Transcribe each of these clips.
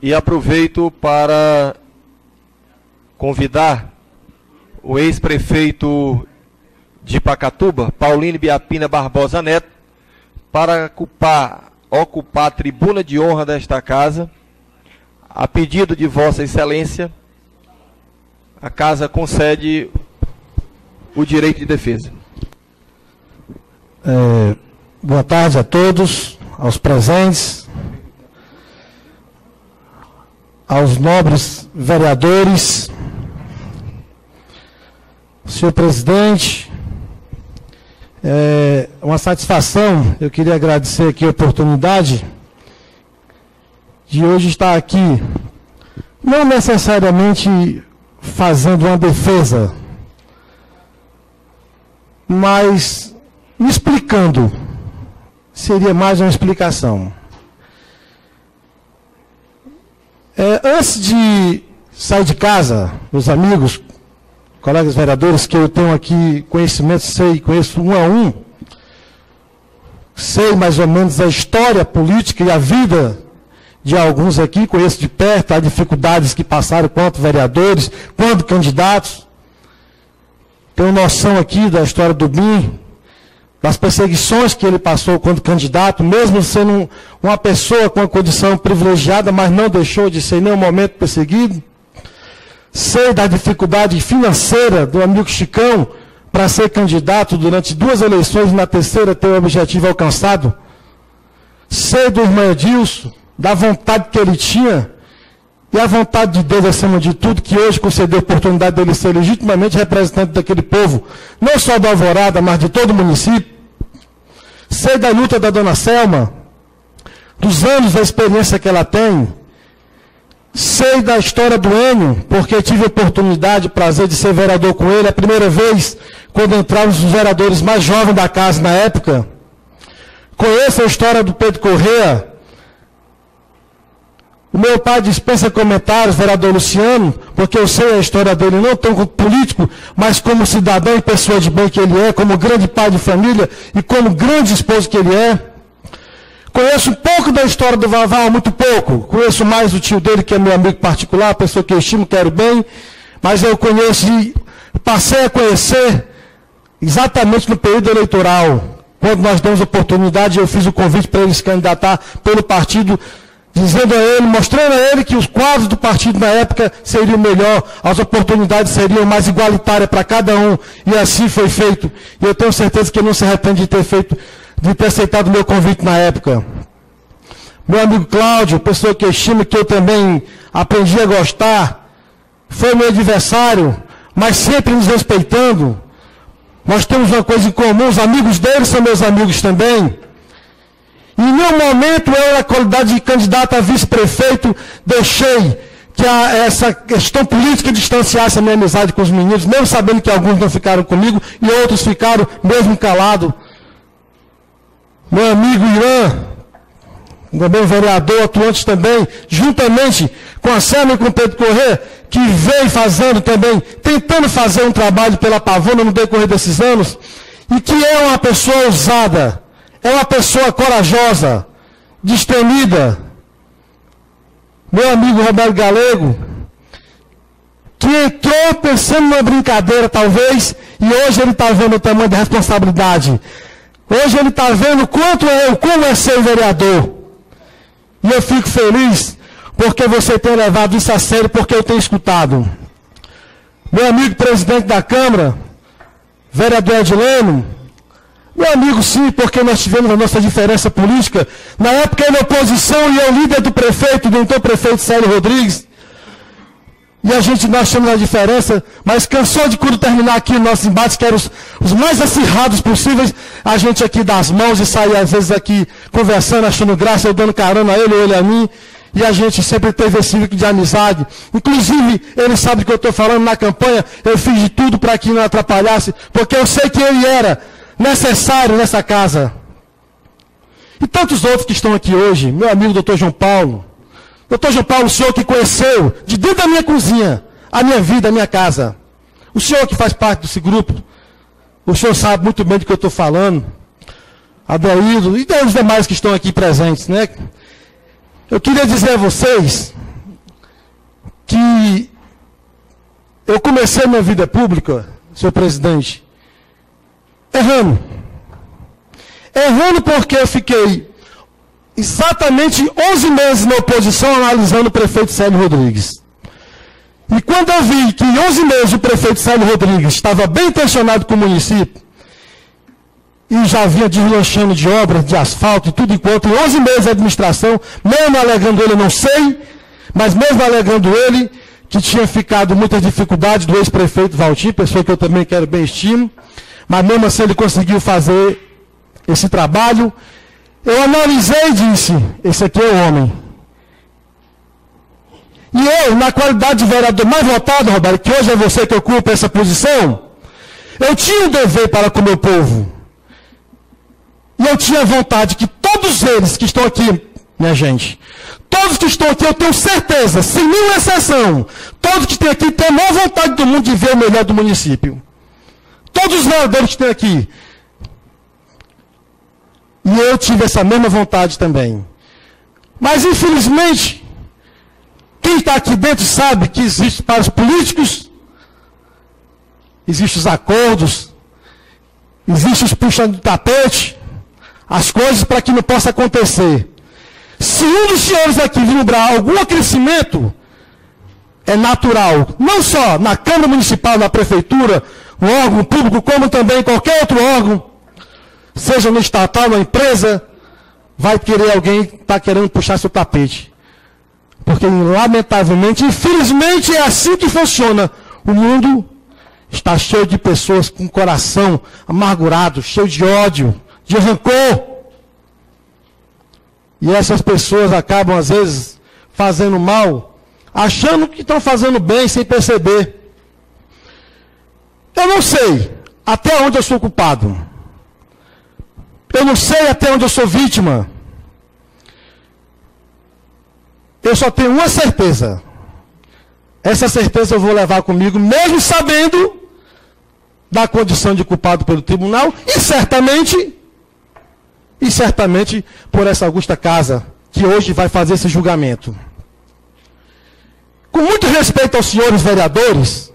E aproveito para convidar o ex-prefeito de Pacatuba, Paulino Biapina Barbosa Neto, para ocupar a tribuna de honra desta casa. A pedido de Vossa Excelência, a casa concede o direito de defesa. Boa tarde a todos, aos presentes, aos nobres vereadores, senhor presidente. É uma satisfação, eu queria agradecer aqui a oportunidade de hoje estar aqui, não necessariamente fazendo uma defesa, mas me explicando, seria mais uma explicação. Antes de sair de casa, meus amigos, colegas vereadores, que eu tenho aqui conhecimento, conheço um a um, sei mais ou menos a história política e a vida de alguns aqui, conheço de perto as dificuldades que passaram quanto vereadores, quanto candidatos. Tenho noção aqui da história do BIM, das perseguições que ele passou quanto candidato, mesmo sendo uma pessoa com uma condição privilegiada, mas não deixou de ser em nenhum momento perseguido. Sei da dificuldade financeira do amigo Chicão para ser candidato durante 2 eleições e na terceira ter o objetivo alcançado. Sei do irmão Edilson, da vontade que ele tinha e a vontade de Deus acima de tudo, que hoje concedeu a oportunidade dele ser legitimamente representante daquele povo, não só da Alvorada, mas de todo o município. Sei da luta da dona Selma, dos anos da experiência que ela tem. Sei da história do Enio, porque tive a oportunidade, prazer de ser vereador com ele, a primeira vez, quando entraram os vereadores mais jovens da casa na época. Conheço a história do Pedro Corrêa. O meu pai dispensa comentários, vereador Luciano, porque eu sei a história dele, não tão como político, mas como cidadão e pessoa de bem que ele é, como grande pai de família e como grande esposo que ele é. Conheço um pouco da história do Vavá, muito pouco. Conheço mais o tio dele, que é meu amigo particular, pessoa que eu estimo, quero bem. Mas eu conheço e passei a conhecer exatamente no período eleitoral. Quando nós demos oportunidade, eu fiz o convite para ele se candidatar pelo partido, dizendo a ele, mostrando a ele que os quadros do partido na época seriam melhor, as oportunidades seriam mais igualitárias para cada um. E assim foi feito. E eu tenho certeza que ele não se arrepende de ter aceitado o meu convite na época. Meu amigo Cláudio, pessoa que eu estimo, que eu também aprendi a gostar, foi meu adversário, mas sempre nos respeitando. Nós temos uma coisa em comum, os amigos dele são meus amigos também. E em nenhum momento eu, na qualidade de candidato a vice-prefeito, deixei que essa questão política distanciasse a minha amizade com os meninos, mesmo sabendo que alguns não ficaram comigo e outros ficaram mesmo calados. Meu amigo Irã, também vereador, atuante também, juntamente com a Selma e com o Pedro Corrêa, que vem fazendo também, tentando fazer um trabalho pela Pavuna no decorrer desses anos, e que é uma pessoa ousada, é uma pessoa corajosa, destemida. Meu amigo Roberto Galego, que entrou pensando numa brincadeira talvez, e hoje ele está vendo o tamanho da responsabilidade. Hoje ele está vendo como é ser vereador. E eu fico feliz porque você tem levado isso a sério, porque eu tenho escutado. Meu amigo presidente da Câmara, vereador Edileno, meu amigo sim, porque nós tivemos a nossa diferença política. Na época ele oposição e eu líder do prefeito, do então prefeito Célio Rodrigues. E nós temos a diferença, mas cansou de quando terminar aqui o nosso embate, que eram os mais acirrados possíveis, a gente aqui dá as mãos e sair às vezes aqui conversando, achando graça, eu dando carona a ele ou ele a mim, e a gente sempre teve esse ciclo de amizade. Inclusive, ele sabe do que eu estou falando na campanha, eu fiz de tudo para que não atrapalhasse, porque eu sei que ele era necessário nessa casa. E tantos outros que estão aqui hoje, meu amigo doutor João Paulo. Doutor João Paulo, o senhor que conheceu de dentro da minha cozinha, a minha vida, a minha casa. O senhor que faz parte desse grupo, o senhor sabe muito bem do que eu estou falando. Adeildo e os demais que estão aqui presentes, né? Eu queria dizer a vocês que eu comecei minha vida pública, senhor presidente, errando. Errando porque eu fiquei exatamente 11 meses na oposição analisando o prefeito Célio Rodrigues. E quando eu vi que em 11 meses o prefeito Célio Rodrigues estava bem intencionado com o município, e já vinha deslanchando de obras, de asfalto e tudo enquanto, em 11 meses de administração, mesmo alegando ele, eu não sei, mas mesmo alegando ele, que tinha ficado muitas dificuldades do ex-prefeito Valtinho, pessoa que eu também quero bem estimo, mas mesmo assim ele conseguiu fazer esse trabalho. Eu analisei e disse, esse aqui é o homem. E eu, na qualidade de vereador mais votado, Roberto, que hoje é você que ocupa essa posição, eu tinha um dever para com o meu povo. E eu tinha vontade que todos eles que estão aqui, minha gente, todos que estão aqui, eu tenho certeza, sem nenhuma exceção, todos que estão aqui têm a maior vontade do mundo de ver o melhor do município. Todos os vereadores que estão aqui. E eu tive essa mesma vontade também. Mas, infelizmente, quem está aqui dentro sabe que existe para os políticos, existem os acordos, existem os puxando do tapete, as coisas para que não possa acontecer. Se um dos senhores aqui vislumbrar algum crescimento, é natural, não só na Câmara Municipal, na Prefeitura, no órgão público, como também em qualquer outro órgão, seja no estatal, na empresa, vai querer alguém que está querendo puxar seu tapete. Porque, lamentavelmente, infelizmente, é assim que funciona. O mundo está cheio de pessoas com coração amargurado, cheio de ódio, de rancor. E essas pessoas acabam, às vezes, fazendo mal, achando que estão fazendo bem sem perceber. Eu não sei até onde eu sou culpado. Eu não sei até onde eu sou vítima. Eu só tenho uma certeza. Essa certeza eu vou levar comigo, mesmo sabendo da condição de culpado pelo tribunal, e certamente por essa augusta casa, que hoje vai fazer esse julgamento. Com muito respeito aos senhores vereadores,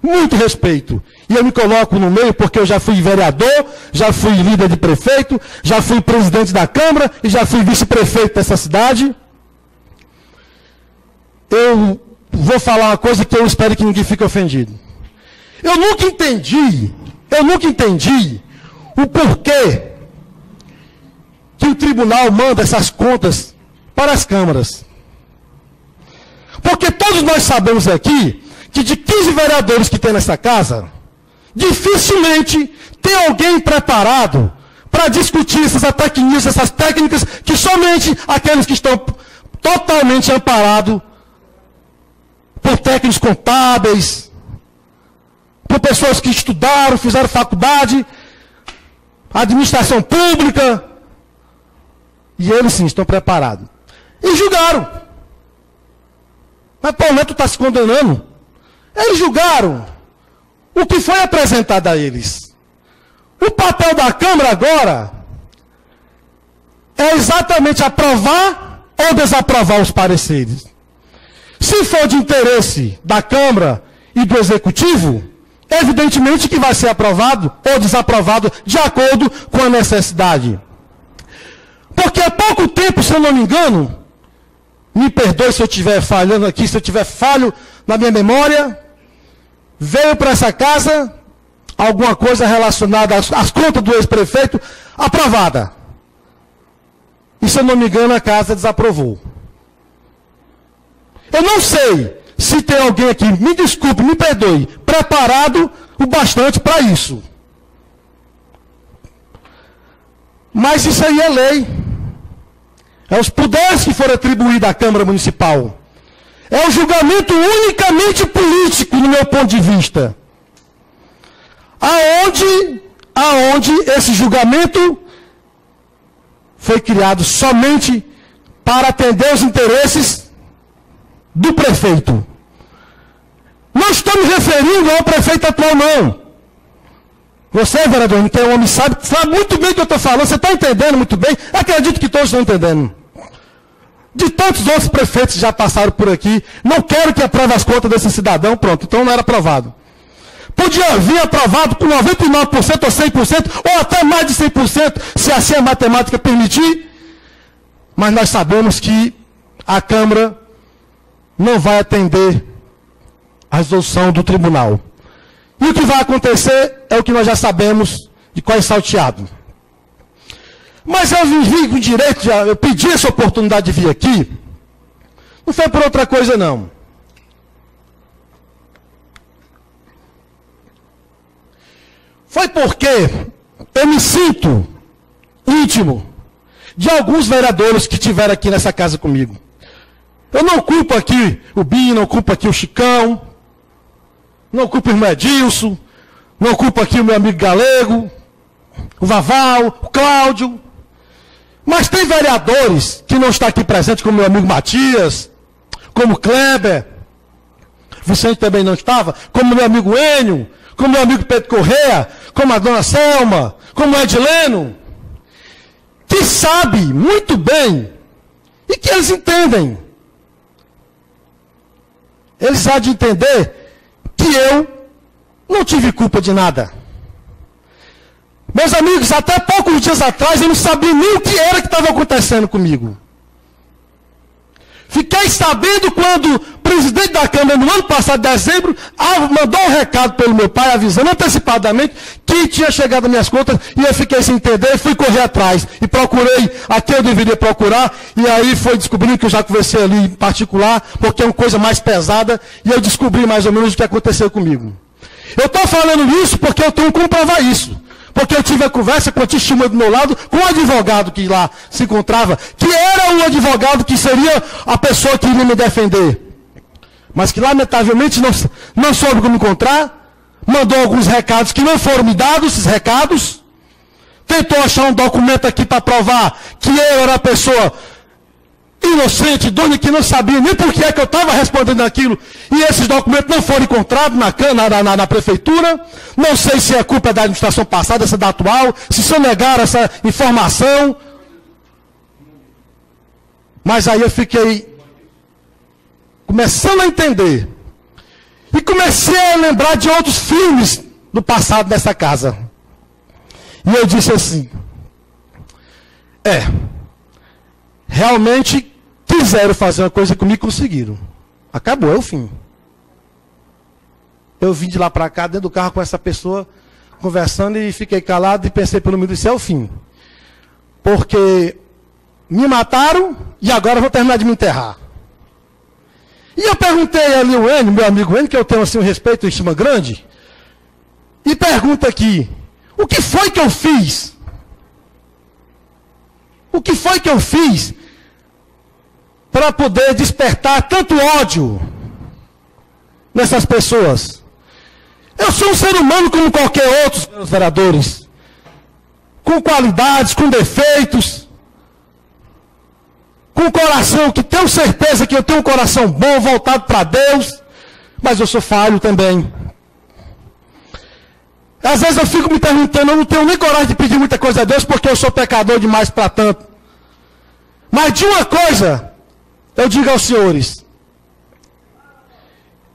muito respeito, e eu me coloco no meio porque eu já fui vereador, já fui líder de prefeito, já fui presidente da Câmara e já fui vice-prefeito dessa cidade. Eu vou falar uma coisa que eu espero que ninguém fique ofendido. Eu nunca entendi o porquê que o tribunal manda essas contas para as câmaras. Porque todos nós sabemos aqui que de 15 vereadores que tem nessa casa, dificilmente tem alguém preparado para discutir essas técnicas que somente aqueles que estão totalmente amparados por técnicos contábeis, por pessoas que estudaram, fizeram faculdade, administração pública, e eles sim estão preparados. E julgaram. Mas Paulo Neto está se condenando. Eles julgaram o que foi apresentado a eles. O papel da Câmara agora é exatamente aprovar ou desaprovar os pareceres. Se for de interesse da Câmara e do Executivo, evidentemente que vai ser aprovado ou desaprovado de acordo com a necessidade. Porque há pouco tempo, se eu não me engano, me perdoe se eu estiver falhando aqui, se eu estiver falho na minha memória, veio para essa casa alguma coisa relacionada às contas do ex-prefeito aprovada. E se eu não me engano, a casa desaprovou. Eu não sei se tem alguém aqui, me desculpe, me perdoe, preparado o bastante para isso. Mas isso aí é lei. É os poderes que foram atribuídos à Câmara Municipal. É o julgamento unicamente político, no meu ponto de vista. Aonde esse julgamento foi criado somente para atender os interesses do prefeito. Não estou me referindo ao prefeito atual, não. Você, vereador, que é um homem sabe muito bem o que eu estou falando, você está entendendo muito bem, acredito que todos estão entendendo. de tantos outros prefeitos que já passaram por aqui. Não quero que aprove as contas desse cidadão, pronto, então não era aprovado. Podia vir aprovado com 99% ou 100%, ou até mais de 100%, se assim a matemática permitir. Mas nós sabemos que a Câmara não vai atender a resolução do tribunal. E o que vai acontecer é o que nós já sabemos de qual é salteado. Mas eu vim com direito, eu pedi essa oportunidade de vir aqui, não foi por outra coisa não. Foi porque eu me sinto íntimo de alguns vereadores que estiveram aqui nessa casa comigo. Eu não culpo aqui o Binho, não culpo aqui o Chicão, não culpo o irmão Edilson, não culpo aqui o meu amigo Galego, o Vaval, o Cláudio. Mas tem vereadores que não estão aqui presentes, como meu amigo Matias, como Kleber, Vicente também não estava, como meu amigo Enio, como meu amigo Pedro Correia, como a dona Selma, como o Edileno, que sabe muito bem e que eles entendem. Eles há de entender que eu não tive culpa de nada. Meus amigos, até poucos dias atrás eu não sabia nem o que era que estava acontecendo comigo. Fiquei sabendo quando o presidente da Câmara, no ano passado, dezembro, mandou um recado pelo meu pai, avisando antecipadamente que tinha chegado às minhas contas, e eu fiquei sem entender, e fui correr atrás, e procurei a quem eu deveria procurar, e aí foi descobrindo que eu já conversei ali em particular, porque é uma coisa mais pesada, e eu descobri mais ou menos o que aconteceu comigo. Eu estou falando isso porque eu tenho como provar isso. Porque eu tive a conversa com a testemunha do meu lado, com o advogado que lá se encontrava, que era o advogado que seria a pessoa que iria me defender. Mas que lamentavelmente não soube como encontrar, mandou alguns recados que não foram me dados, esses recados, tentou achar um documento aqui para provar que eu era a pessoa inocente, dona que não sabia nem por que é que eu estava respondendo aquilo, e esses documentos não foram encontrados na prefeitura. Não sei se é culpa da administração passada, essa da atual, se sonegaram essa informação. Mas aí eu fiquei começando a entender, e comecei a lembrar de outros filmes do passado dessa casa. E eu disse assim, realmente quiseram fazer uma coisa comigo e conseguiram. Acabou, é o fim. Eu vim de lá para cá, dentro do carro com essa pessoa, conversando, e fiquei calado e pensei pelo menos, isso é o fim. Porque me mataram e agora eu vou terminar de me enterrar. E eu perguntei ali o Enio, meu amigo Enio, que eu tenho assim um respeito e estima grande, e pergunto aqui, o que foi que eu fiz? O que foi que eu fiz para poder despertar tanto ódio nessas pessoas? Eu sou um ser humano como qualquer outro, meus vereadores, com qualidades, com defeitos, com um coração que tenho certeza que eu tenho um coração bom, voltado para Deus, mas eu sou falho também. Às vezes eu fico me perguntando, eu não tenho nem coragem de pedir muita coisa a Deus, porque eu sou pecador demais para tanto. Mas de uma coisa, eu digo aos senhores,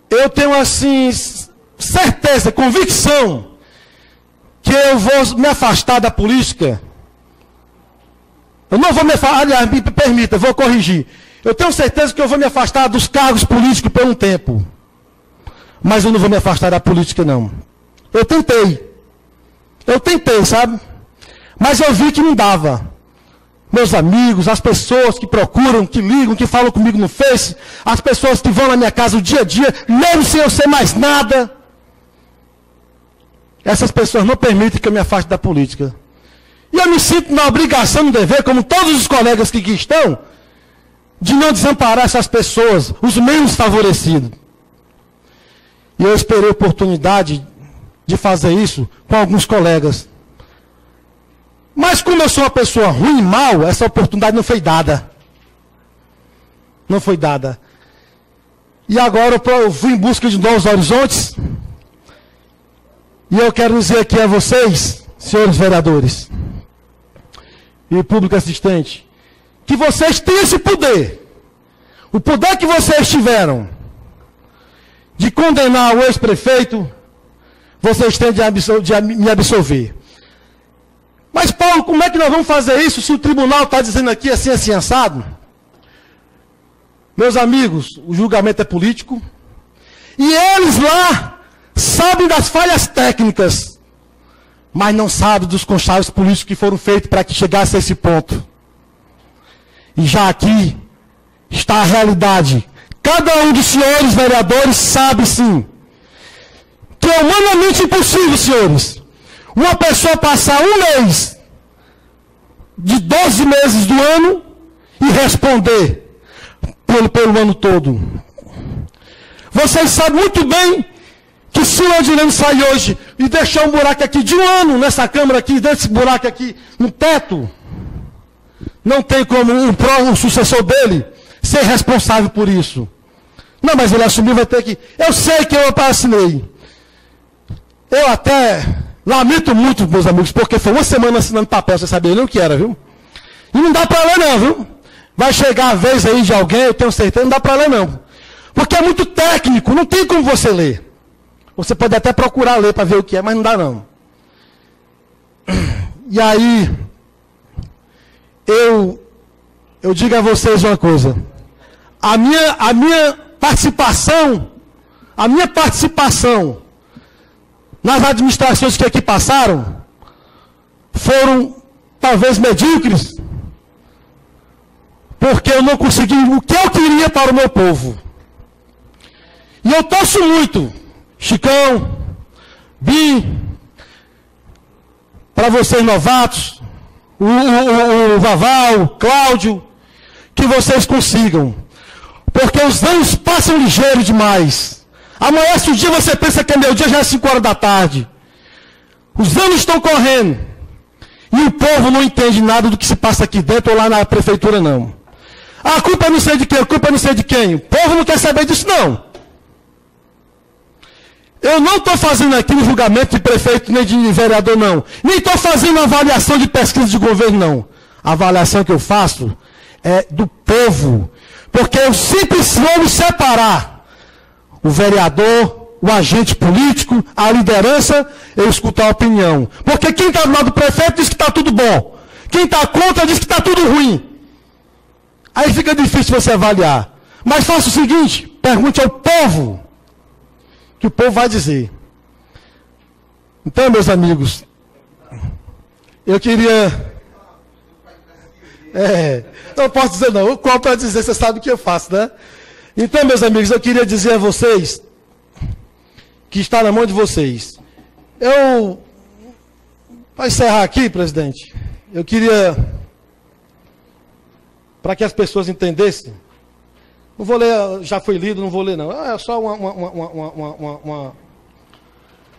eu tenho assim, certeza, convicção, que eu vou me afastar da política. Eu não vou me afastar, aliás, me permita, eu vou corrigir. Eu tenho certeza que eu vou me afastar dos cargos políticos por um tempo. Mas eu não vou me afastar da política, não. Eu tentei, sabe? Mas eu vi que não dava. Meus amigos, as pessoas que procuram, que ligam, que falam comigo no Face, as pessoas que vão na minha casa o dia a dia, mesmo sem eu ser mais nada, essas pessoas não permitem que eu me afaste da política. E eu me sinto na obrigação, no dever, como todos os colegas que aqui estão, de não desamparar essas pessoas, os menos favorecidos. E eu esperei a oportunidade de fazer isso com alguns colegas. Mas como eu sou uma pessoa ruim e mal, essa oportunidade não foi dada. Não foi dada. E agora eu fui em busca de novos horizontes. E eu quero dizer aqui a vocês, senhores vereadores, e público assistente, que vocês têm esse poder O poder que vocês tiveram de condenar o ex-prefeito, vocês têm de me absolver. Mas, Paulo, como é que nós vamos fazer isso se o tribunal está dizendo aqui assim, assim, assado? Meus amigos, o julgamento é político. E eles lá sabem das falhas técnicas, mas não sabem dos conchaves políticos que foram feitos para que chegasse a esse ponto. E já aqui está a realidade. Cada um dos senhores vereadores sabe sim que é humanamente impossível, senhores, uma pessoa passar um mês de 12 meses do ano e responder pelo ano todo. Vocês sabem muito bem que se o Odilene sair hoje e deixar um buraco aqui de um ano nessa Câmara aqui, desse buraco aqui no teto, não tem como o sucessor dele ser responsável por isso. Não, mas ele assumiu, vai ter que... Eu sei que eu assinei. Eu até lamento muito, meus amigos, porque foi uma semana assinando papel, você sabia nem o que era, viu? E não dá para ler não, viu? Vai chegar a vez aí de alguém, eu tenho certeza, não dá para ler não. Porque é muito técnico, não tem como você ler. Você pode até procurar ler para ver o que é, mas não dá não. E aí, eu digo a vocês uma coisa. A minha participação nas administrações que aqui passaram foram talvez medíocres, porque eu não consegui o que eu queria para o meu povo. E eu torço muito, Chicão, Bim, para vocês novatos, o Vaval, o Cláudio, que vocês consigam. Porque os anos passam ligeiro demais. Amanhece o dia, você pensa que é meu dia, já é 5 horas da tarde. Os anos estão correndo. E o povo não entende nada do que se passa aqui dentro ou lá na prefeitura, não. A culpa é não sei de quem, a culpa é não sei de quem. O povo não quer saber disso, não. Eu não estou fazendo aqui um julgamento de prefeito nem de vereador, não. Nem estou fazendo uma avaliação de pesquisa de governo, não. A avaliação que eu faço é do povo. Porque eu sempre vou me separar. O vereador, o agente político, a liderança, eu escutar a opinião. Porque quem está do lado do prefeito diz que está tudo bom. Quem está contra diz que está tudo ruim. Aí fica difícil você avaliar. Mas faça o seguinte, pergunte ao povo, que o povo vai dizer. Então, meus amigos, eu queria... não posso dizer não, qual para dizer, você sabe o que eu faço, né? Então, meus amigos, eu queria dizer a vocês, que está na mão de vocês. Para encerrar aqui, presidente, eu queria, para que as pessoas entendessem, não vou ler, já foi lido, não vou ler não,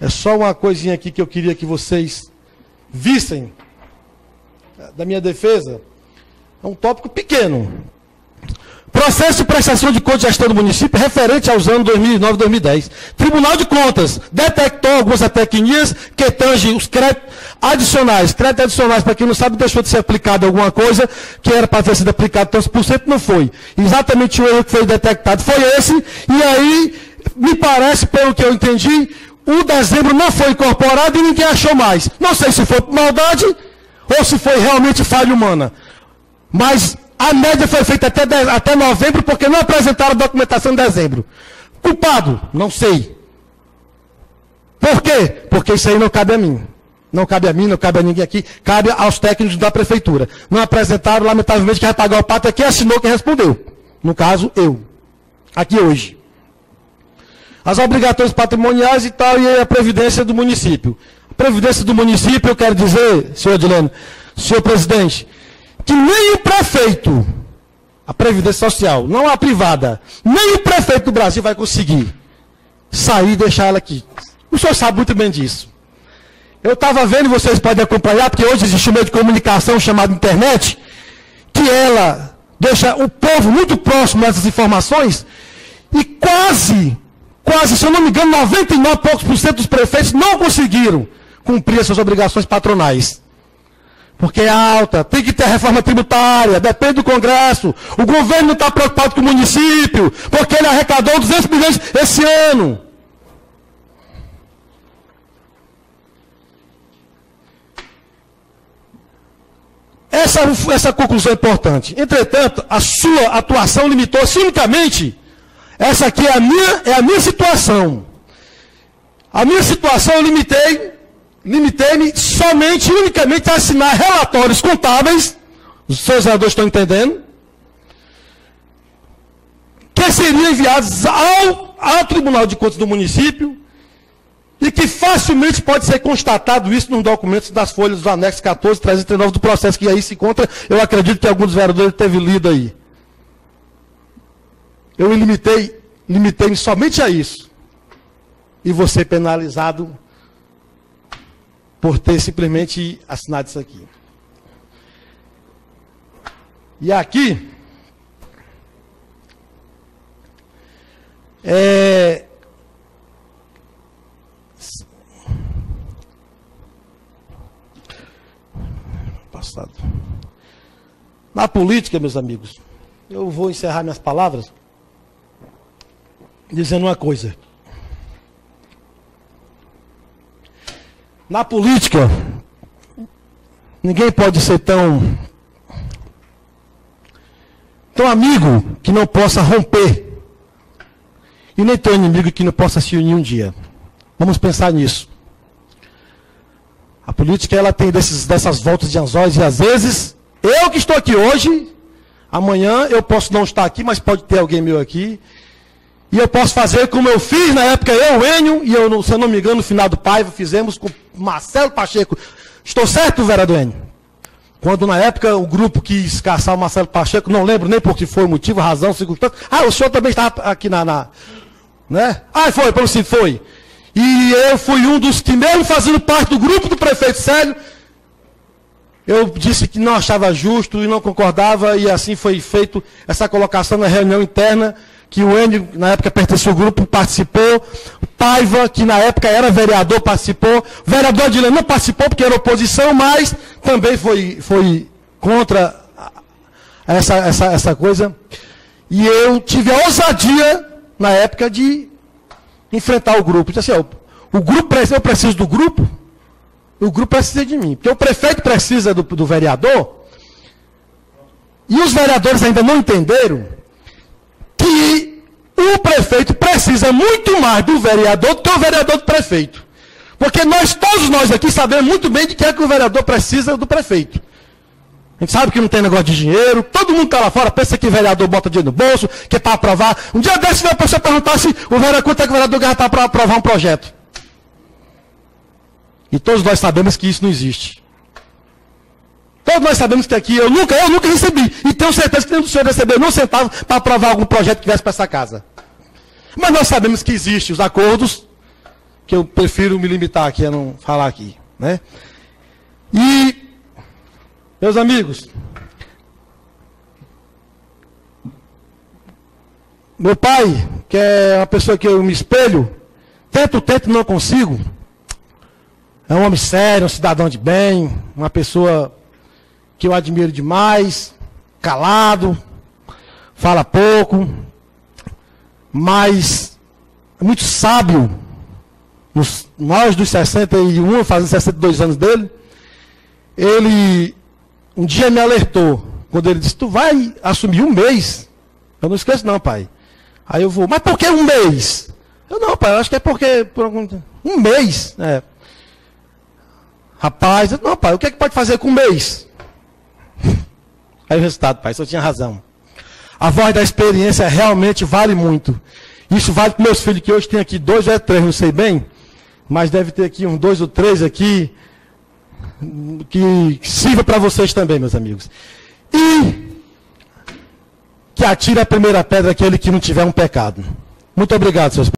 é só uma coisinha aqui que eu queria que vocês vissem, da minha defesa. É um tópico pequeno. Processo de prestação de conta de gestão do município referente aos anos 2009 e 2010. Tribunal de Contas detectou algumas tecnias que tangem os créditos adicionais. Créditos adicionais, para quem não sabe, deixou de ser aplicado alguma coisa que era para ter sido aplicado tantos por cento, não foi. Exatamente o erro que foi detectado foi esse. E aí, me parece, pelo que eu entendi, o dezembro não foi incorporado e ninguém achou mais. Não sei se foi por maldade ou se foi realmente falha humana. Mas a média foi feita até novembro, porque não apresentaram a documentação em dezembro. Culpado? Não sei. Por quê? Porque isso aí não cabe a mim. Não cabe a mim, não cabe a ninguém aqui. Cabe aos técnicos da prefeitura. Não apresentaram, lamentavelmente, quem vai pagar o pato aqui assinou quem respondeu. No caso, eu. Aqui hoje. As obrigações patrimoniais e tal, e a previdência do município. A previdência do município, eu quero dizer, senhor Odilene, senhor presidente, que nem o prefeito, a Previdência Social, não a privada, nem o prefeito do Brasil vai conseguir sair e deixar ela aqui. O senhor sabe muito bem disso. Eu estava vendo, vocês podem acompanhar, porque hoje existe um meio de comunicação chamado internet, que ela deixa o povo muito próximo dessas informações, e quase, se eu não me engano, 99% dos prefeitos não conseguiram cumprir as suas obrigações patronais. porque é alta, tem que ter reforma tributária, depende do Congresso. O governo não está preocupado com o município, porque ele arrecadou 200 milhões esse ano. Essa conclusão é importante. Entretanto, a sua atuação limitou-se unicamente. Essa aqui é a minha situação. A minha situação eu limitei-me somente, unicamente a assinar relatórios contábeis, os seus vereadores estão entendendo, que seriam enviados ao Tribunal de Contas do município, e que facilmente pode ser constatado isso nos documentos das folhas do anexo 14, 339 do processo que aí se encontra. Eu acredito que alguns vereadores teve lido aí. Eu limitei-me somente a isso. E vou ser penalizado por ter simplesmente assinado isso aqui. E aqui passado. Na política, meus amigos, eu vou encerrar minhas palavras dizendo uma coisa. Na política, ninguém pode ser tão amigo que não possa romper. E nem tão inimigo que não possa se unir um dia. Vamos pensar nisso. A política, ela tem dessas voltas de anzóis, e às vezes, eu que estou aqui hoje, amanhã eu posso não estar aqui, mas pode ter alguém meu aqui. E eu posso fazer como eu fiz na época, eu, Enio, e eu, se eu não me engano, no final do Paiva, fizemos com Marcelo Pacheco. Estou certo, vereador Enio? Quando na época o grupo quis caçar o Marcelo Pacheco, não lembro nem por que foi o motivo, razão, circunstância. Ah, o senhor também estava aqui né? Ah, foi, pelo sim, foi. E eu fui um dos que, mesmo fazendo parte do grupo do prefeito Célio, eu disse que não achava justo e não concordava, e assim foi feito essa colocação na reunião interna, que o Enio, na época pertencia ao grupo, participou, o Paiva, que na época era vereador, participou, o vereador Adilene não participou porque era oposição, mas também foi contra essa coisa. E eu tive a ousadia, na época, de enfrentar o grupo. Disse assim, o grupo, eu preciso do grupo, o grupo precisa de mim. Porque o prefeito precisa do vereador, e os vereadores ainda não entenderam que o prefeito precisa muito mais do vereador do que o vereador do prefeito. Porque todos nós aqui sabemos muito bem de que é que o vereador precisa do prefeito. A gente sabe que não tem negócio de dinheiro, todo mundo está lá fora, pensa que o vereador bota dinheiro no bolso, que é para aprovar. Um dia desse veio a pessoa perguntar se quanto é que o vereador gasta para aprovar um projeto. E todos nós sabemos que isso não existe. Todos nós sabemos que aqui, eu nunca recebi, e tenho certeza que nenhum dos senhores recebeu nem um centavo para aprovar algum projeto que viesse para essa casa. Mas nós sabemos que existem os acordos, que eu prefiro me limitar aqui a não falar aqui, né? E, meus amigos, meu pai, que é uma pessoa que eu me espelho, tento, não consigo, é um homem sério, um cidadão de bem, uma pessoa que eu admiro demais, calado, fala pouco, mas muito sábio. Nós dos 61, fazendo 62 anos dele, ele um dia me alertou, quando ele disse, tu vai assumir um mês? Eu não esqueço não, pai. Aí eu vou, mas por que um mês? Eu não, pai, eu acho que é porque, um mês, Rapaz, não, pai, o que é que pode fazer com um mês? Aí o resultado, pai, só tinha razão. A voz da experiência realmente vale muito. Isso vale para meus filhos, que hoje tem aqui 2 ou 3, não sei bem, mas deve ter aqui uns 2 ou 3 aqui, que sirva para vocês também, meus amigos. E que atire a primeira pedra aquele que não tiver um pecado. Muito obrigado, senhores.